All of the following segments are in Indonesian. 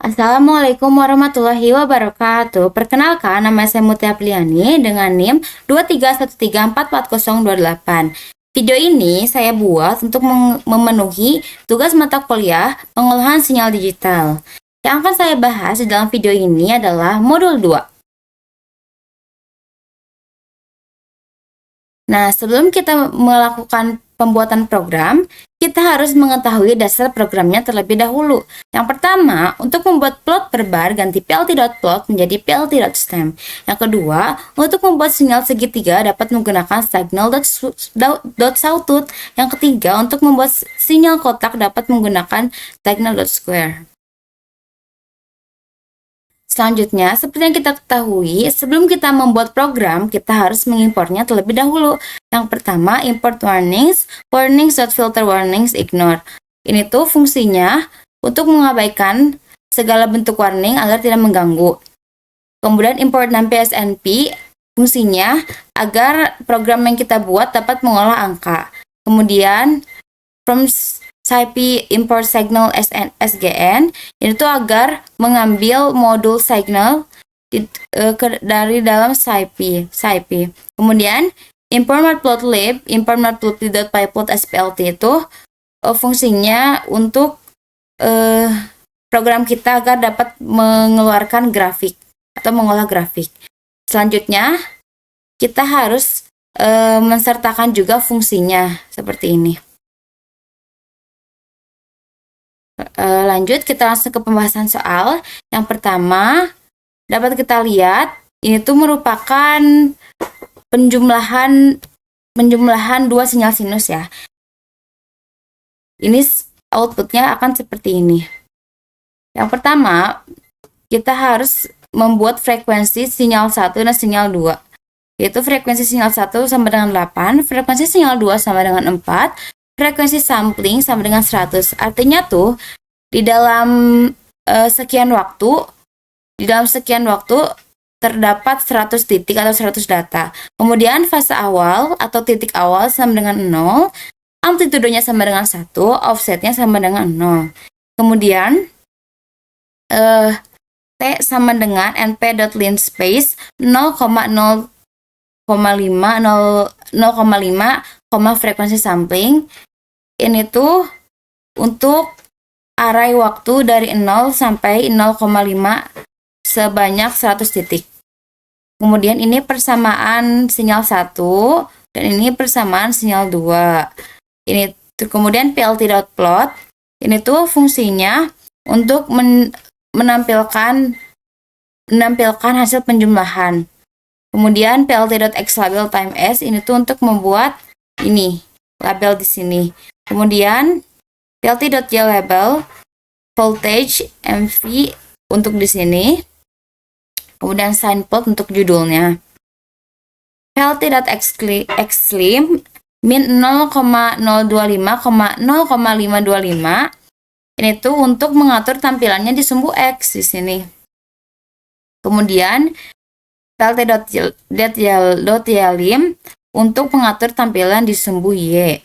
Assalamualaikum warahmatullahi wabarakatuh. Perkenalkan, nama saya Mutia Apriani dengan NIM 2313444028. Video ini saya buat untuk memenuhi tugas mata kuliah pengolahan sinyal digital. Yang akan saya bahas di dalam video ini adalah modul 2. Nah, sebelum kita melakukan pembuatan program, kita harus mengetahui dasar programnya terlebih dahulu. Yang pertama, untuk membuat plot per bar, ganti plt.plot menjadi plt.stem. Yang kedua, untuk membuat sinyal segitiga dapat menggunakan signal.sawtooth. Yang ketiga, untuk membuat sinyal kotak dapat menggunakan signal.square. Selanjutnya, seperti yang kita ketahui, sebelum kita membuat program, kita harus mengimportnya terlebih dahulu. Yang pertama, import warnings, warnings.filter warnings ignore. Ini tuh fungsinya untuk mengabaikan segala bentuk warning agar tidak mengganggu. Kemudian import numpy snp, fungsinya agar program yang kita buat dapat mengolah angka. Kemudian from SciPy import signal SGN, itu agar mengambil modul signal dari dalam SciPy. Kemudian import matplotlib, import matplotlib.pyplot.splt itu fungsinya untuk program kita agar dapat mengeluarkan grafik atau mengolah grafik. Selanjutnya kita harus mensertakan juga fungsinya seperti ini. Lanjut, kita langsung ke pembahasan soal. Yang pertama, dapat kita lihat ini tuh merupakan penjumlahan dua sinyal sinus ya. Ini outputnya akan seperti ini. Yang pertama, kita harus membuat frekuensi sinyal 1 dan sinyal 2. Yaitu frekuensi sinyal 1 sama dengan 8, frekuensi sinyal 2 sama dengan 4, frekuensi sampling sama dengan 100. Artinya tuh di dalam sekian waktu terdapat 100 titik atau 100 data. Kemudian fase awal atau titik awal sama dengan 0, amplitudenya sama dengan 1, offsetnya sama dengan 0. Kemudian T sama dengan np.linspace 0,0,5 frekuensi sampling. Ini tuh untuk array waktu dari 0 sampai 0,5 sebanyak 100 titik. Kemudian ini persamaan sinyal 1 dan ini persamaan sinyal 2. Ini kemudian plt.plot. Ini tuh fungsinya untuk menampilkan hasil penjumlahan. Kemudian plt.xLabel time s ini tuh untuk membuat ini label di sini. Kemudian plt.ylabel voltage MV untuk di sini. Kemudian signplot untuk judulnya. plt.xlim min 0,025,0,525. Ini tuh untuk mengatur tampilannya di sumbu X di sini. Kemudian plt.ylim untuk mengatur tampilan di sumbu Y.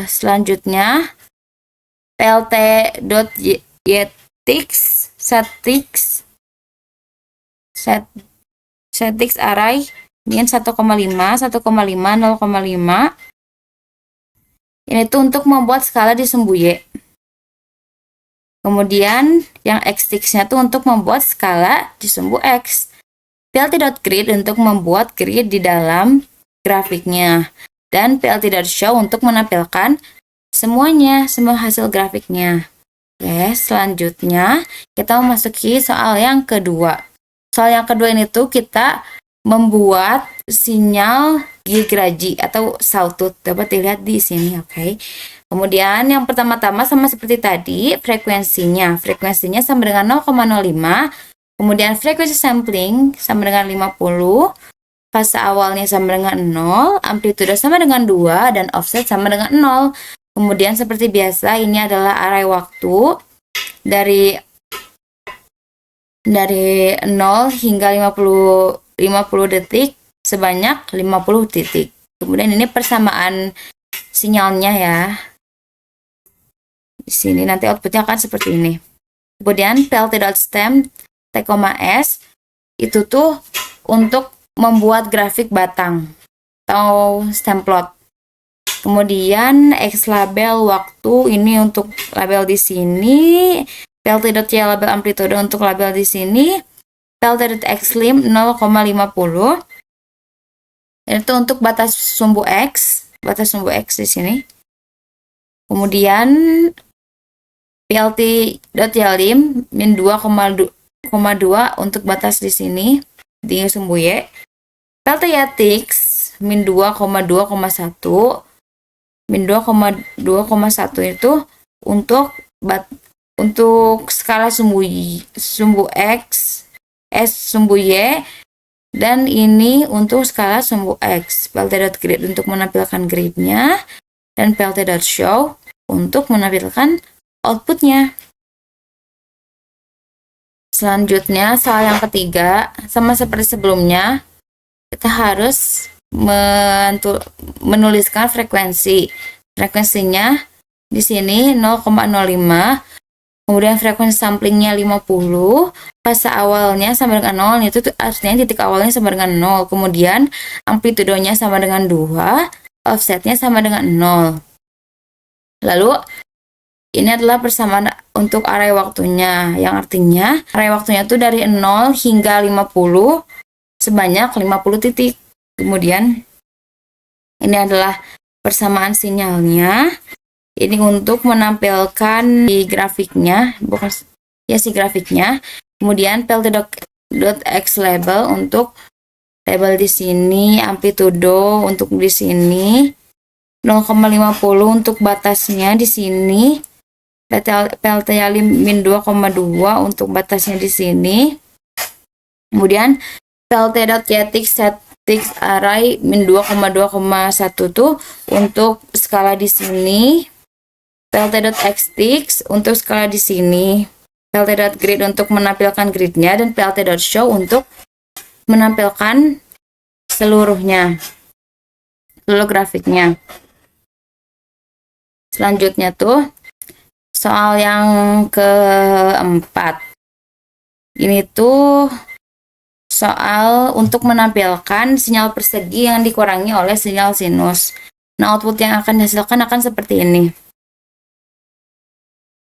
Selanjutnya setix array min 1,5, 0,5. Ini tuh untuk membuat skala di sumbu Y. Kemudian yang xtix-nya tuh untuk membuat skala di sumbu X. plt.grid untuk membuat grid di dalam grafiknya. Dan plt.show untuk menampilkan semua hasil grafiknya. Oke, selanjutnya kita memasuki soal yang kedua. Soal yang kedua ini tuh kita membuat sinyal gigahertz atau sawtooth, dapat dilihat di sini, oke. Kemudian yang pertama-tama sama seperti tadi, frekuensinya sama dengan 0,05. Kemudian frekuensi sampling sama dengan 50. Fase awalnya sama dengan 0, amplitude sama dengan 2, dan offset sama dengan 0. Kemudian seperti biasa, ini adalah array waktu dari 0 hingga 50 detik sebanyak 50 titik. Kemudian ini persamaan sinyalnya ya. Di sini nanti outputnya akan seperti ini. Kemudian plt.stem t,s itu tuh untuk membuat grafik batang atau stem plot. Kemudian X label waktu ini untuk label di sini, plt.y label amplitude untuk label di sini, plt.xlim 0,50 itu untuk batas sumbu X di sini. Kemudian plt.ylim min 2,2 untuk batas di sini di sumbu Y. plt.ytix min 2,2,1 min 2,2,1 itu untuk skala sumbu X, S sumbu Y, dan ini untuk skala sumbu X. plt.grid untuk menampilkan gridnya, dan plt.show untuk menampilkan outputnya. Selanjutnya, soal yang ketiga, sama seperti sebelumnya, kita harus menuliskan frekuensinya di sini 0,05, kemudian frekuensi samplingnya 50, fase awalnya sama dengan 0, itu artinya titik awalnya sama dengan 0, kemudian amplitudenya sama dengan 2, offsetnya sama dengan 0. Lalu ini adalah persamaan untuk array waktunya, yang artinya array waktunya itu dari 0 hingga 50 sebanyak 50 titik. Kemudian ini adalah persamaan sinyalnya. Ini untuk menampilkan di grafiknya, bukan ya si grafiknya. Kemudian plt.x label untuk label di sini, amplitudo untuk di sini, 0,50 untuk batasnya di sini, plt.ylim min 2,2 untuk batasnya di sini. Kemudian plt.ytix array min 2,2,1 tuh untuk skala di sini, plt.xtix untuk skala di sini, plt.grid untuk menampilkan gridnya, dan plt.show untuk menampilkan seluruh grafiknya. Selanjutnya tuh soal yang keempat, ini tuh soal untuk menampilkan sinyal persegi yang dikurangi oleh sinyal sinus. Nah, output yang akan dihasilkan akan seperti ini.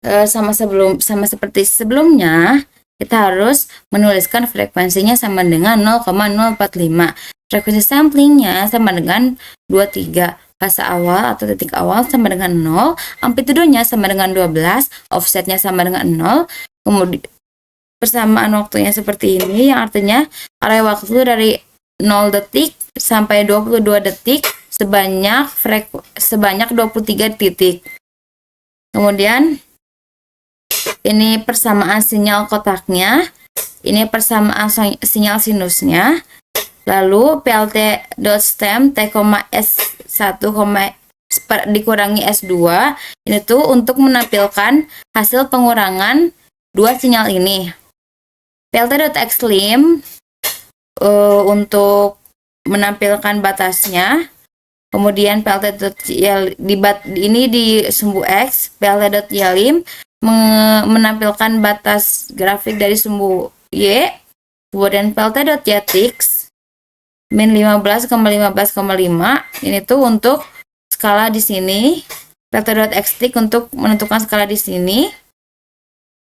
Sama seperti sebelumnya, kita harus menuliskan frekuensinya sama dengan 0,045. Frekuensi samplingnya sama dengan 23. Fase awal atau titik awal sama dengan 0. Amplitudenya sama dengan 12. Offsetnya sama dengan 0. Kemudian persamaan waktunya seperti ini, yang artinya array waktu dari 0 detik sampai 22 detik sebanyak 23 titik. Kemudian ini persamaan sinyal kotaknya, ini persamaan sinyal sinusnya. Lalu plt.stem t,s1, dikurangi s2, ini tuh untuk menampilkan hasil pengurangan dua sinyal ini. plt.xlim untuk menampilkan batasnya. Kemudian ini di sumbu X, plt.ylim menampilkan batas grafik dari sumbu Y. Kemudian plt.ytix min 15,15,5 ini tuh untuk skala di sini. plt.xtix untuk menentukan skala di sini.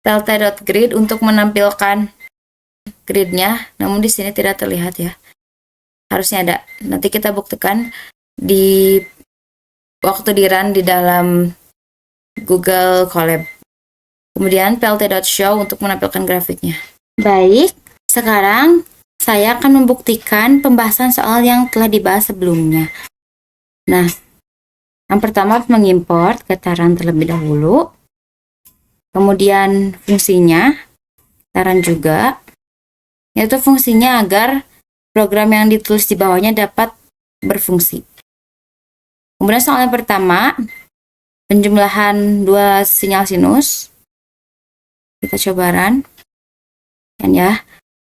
plt.grid untuk menampilkan gridnya, namun di sini tidak terlihat ya. Harusnya ada. Nanti kita buktikan di waktu di run di dalam Google Colab. Kemudian plt.show untuk menampilkan grafiknya. Baik, sekarang saya akan membuktikan pembahasan soal yang telah dibahas sebelumnya. Nah, yang pertama harus mengimport getaran terlebih dahulu. Kemudian fungsinya, getaran juga, yaitu fungsinya agar program yang ditulis di bawahnya dapat berfungsi. Kemudian soal yang pertama, penjumlahan dua sinyal sinus. Kita coba run. Dan ya,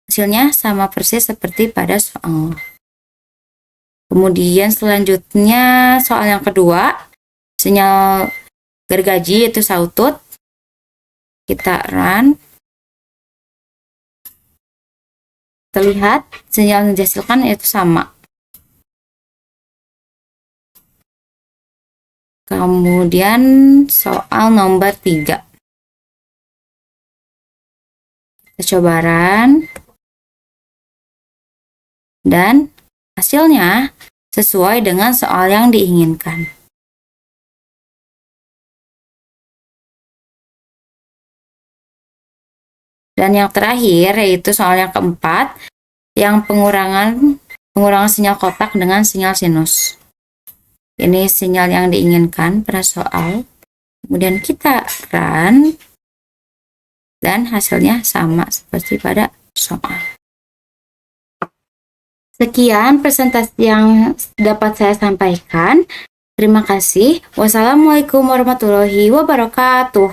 hasilnya sama persis seperti pada soal. Kemudian selanjutnya soal yang kedua, sinyal gergaji yaitu sawtooth. Kita run. Terlihat sinyal yang dihasilkan itu sama. Kemudian soal nomor 3. Kita coba run. Dan hasilnya sesuai dengan soal yang diinginkan. Dan yang terakhir yaitu soal yang keempat, yang pengurangan sinyal kotak dengan sinyal sinus. Ini sinyal yang diinginkan pada soal. Kemudian kita run dan hasilnya sama seperti pada soal. Sekian presentasi yang dapat saya sampaikan. Terima kasih. Wassalamualaikum warahmatullahi wabarakatuh.